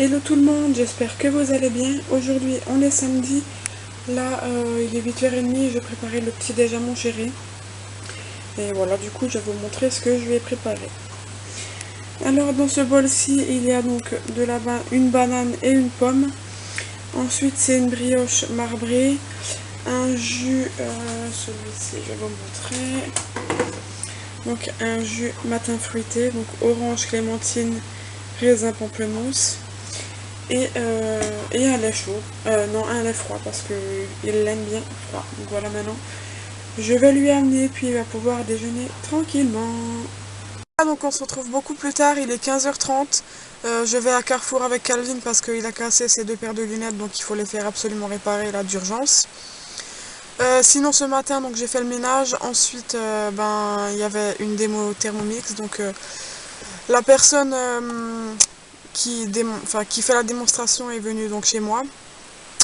Hello tout le monde, j'espère que vous allez bien. Aujourd'hui on est samedi, là il est 8h30, je préparais le petit déj à mon chéri. Et voilà, du coup je vais vous montrer ce que je lui ai préparé. Alors dans ce bol-ci il y a donc une banane et une pomme. Ensuite c'est une brioche marbrée, un jus, celui-ci je vais vous montrer. Donc un jus matin fruité, donc orange, clémentine, raisin, pamplemousse. Et un lait chaud, non un lait froid parce qu'il l'aime bien froid. Donc voilà, maintenant je vais lui amener puis il va pouvoir déjeuner tranquillement. Donc on se retrouve beaucoup plus tard, il est 15h30. Je vais à Carrefour avec Calvin parce qu'il a cassé ses 2 paires de lunettes, donc il faut les faire absolument réparer là d'urgence. Sinon ce matin donc j'ai fait le ménage. Ensuite il y avait une démo Thermomix, donc la personne qui fait la démonstration est venue donc chez moi.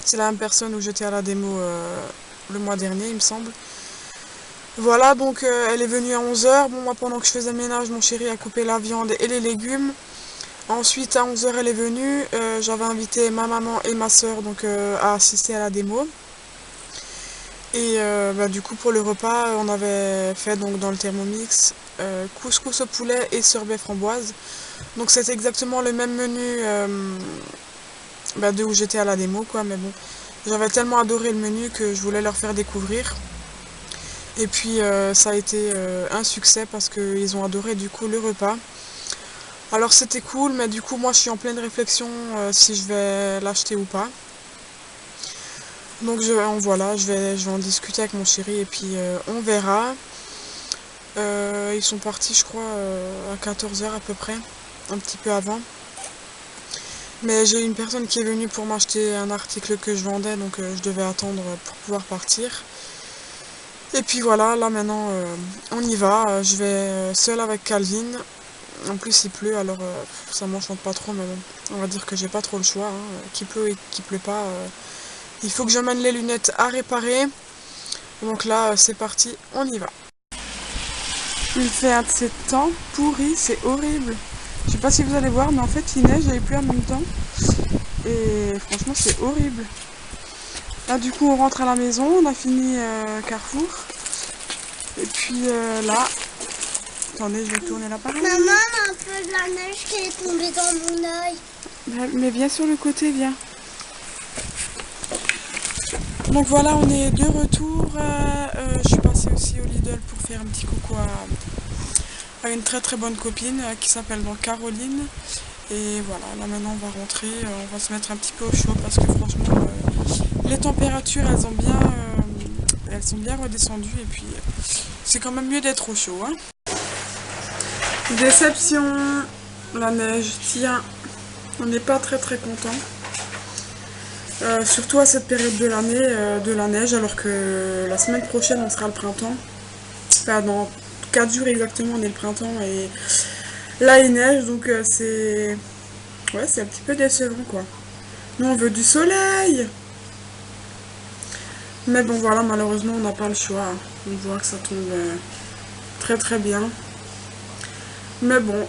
C'est la même personne où j'étais à la démo le mois dernier il me semble. Voilà, donc elle est venue à 11h. Bon, moi pendant que je faisais le ménage, mon chéri a coupé la viande et les légumes. Ensuite à 11h elle est venue, j'avais invité ma maman et ma soeur donc à assister à la démo. Et du coup pour le repas on avait fait donc dans le Thermomix couscous au poulet et sorbet framboise. Donc c'est exactement le même menu de où j'étais à la démo quoi, mais bon, j'avais tellement adoré le menu que je voulais leur faire découvrir. Et puis ça a été un succès parce qu'ils ont adoré du coup le repas. Alors c'était cool, mais du coup moi je suis en pleine réflexion si je vais l'acheter ou pas. Donc voilà, je vais en discuter avec mon chéri et puis on verra. Ils sont partis je crois à 14h à peu près, un petit peu avant. Mais j'ai une personne qui est venue pour m'acheter un article que je vendais, donc je devais attendre pour pouvoir partir. Et puis voilà, là maintenant on y va. Je vais seule avec Calvin. En plus il pleut, alors ça m'enchante pas trop, mais bon, on va dire que j'ai pas trop le choix. Qu'il pleut et qu'il pleut pas, il faut que j'emmène les lunettes à réparer. Donc là c'est parti, on y va. Il fait un de ces temps pourris, c'est horrible. Je sais pas si vous allez voir, mais en fait il neige et il pleut en même temps. Et franchement c'est horrible. Là du coup on rentre à la maison, on a fini Carrefour. Et puis là, attendez je vais tourner l'appareil. Maman, un peu de la neige qui est tombée dans mon œil. Mais viens sur le côté, viens. Donc voilà, on est de retour. Je suis passée aussi au Lidl pour faire un petit coucou à une très très bonne copine qui s'appelle donc Caroline. Et voilà, là maintenant on va rentrer, on va se mettre un petit peu au chaud parce que franchement les températures elles sont bien redescendues et puis c'est quand même mieux d'être au chaud. Hein. Déception, la neige, tiens, on n'est pas très très content. Surtout à cette période de l'année, de la neige, alors que la semaine prochaine on sera le printemps. Enfin dans 4 jours exactement on est le printemps et là il neige, donc c'est un petit peu décevant quoi. Nous on veut du soleil. Mais bon voilà, malheureusement on n'a pas le choix. On voit que ça tombe très très bien. Mais bon,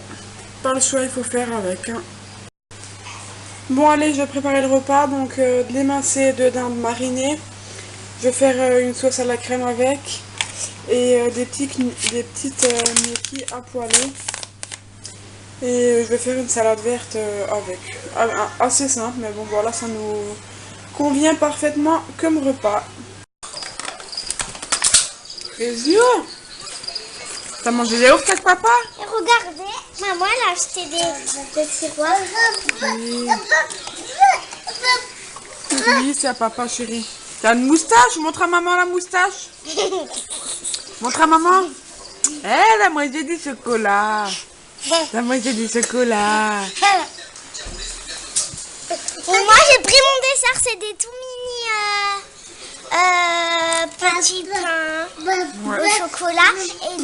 pas le choix, il faut faire avec. Hein. Bon allez, je vais préparer le repas. Donc de l'émincé de dinde marinée. Je vais faire une sauce à la crème avec. Et des petites gnocchis à poêler. Et je vais faire une salade verte avec. Assez simple, mais bon voilà, ça nous convient parfaitement comme repas. Les yeux. T'as mangé des ours avec papa? Et regardez, maman elle a acheté des tiroirs. Oui, c'est à papa chérie. T'as une moustache? Montre à maman la moustache. Montre à maman. Elle a mangé du chocolat. Elle a mangé du chocolat. Et moi j'ai pris mon dessert, c'est des tout mini petits pains au chocolat et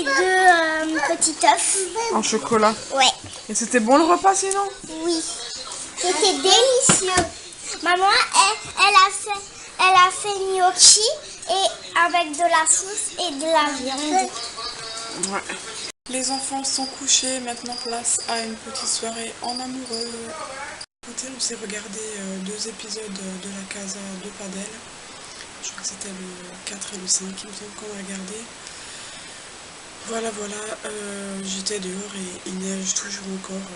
deux petits œufs. En chocolat. Ouais. Et c'était bon le repas sinon? Oui. C'était délicieux. Maman, elle a fait gnocchi et avec de la sauce et de la viande. Ouais. Les enfants sont couchés, maintenant place à une petite soirée en amoureux. Écoutez, on s'est regardé 2 épisodes de la Casa de Padel. Je crois que c'était le 4 et le 5, il me semble qu'on a regardé. Voilà, j'étais dehors et il neige toujours encore.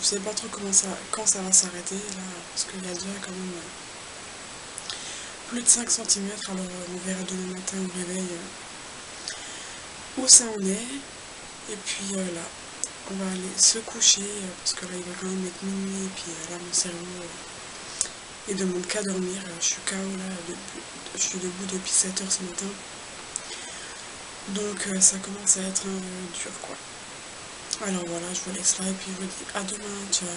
Je sais pas trop quand ça va s'arrêter là, parce qu'il y a déjà quand même plus de 5 cm, alors on verra demain matin au réveil où ça en est. Et puis là, on va aller se coucher, parce que là il va quand même être minuit, et puis là mon cerveau il demande qu'à dormir. Je suis KO là, je suis debout depuis 7 h ce matin. Donc ça commence à être dur quoi. Alors voilà, je vous laisse là et puis je vous dis à demain, ciao.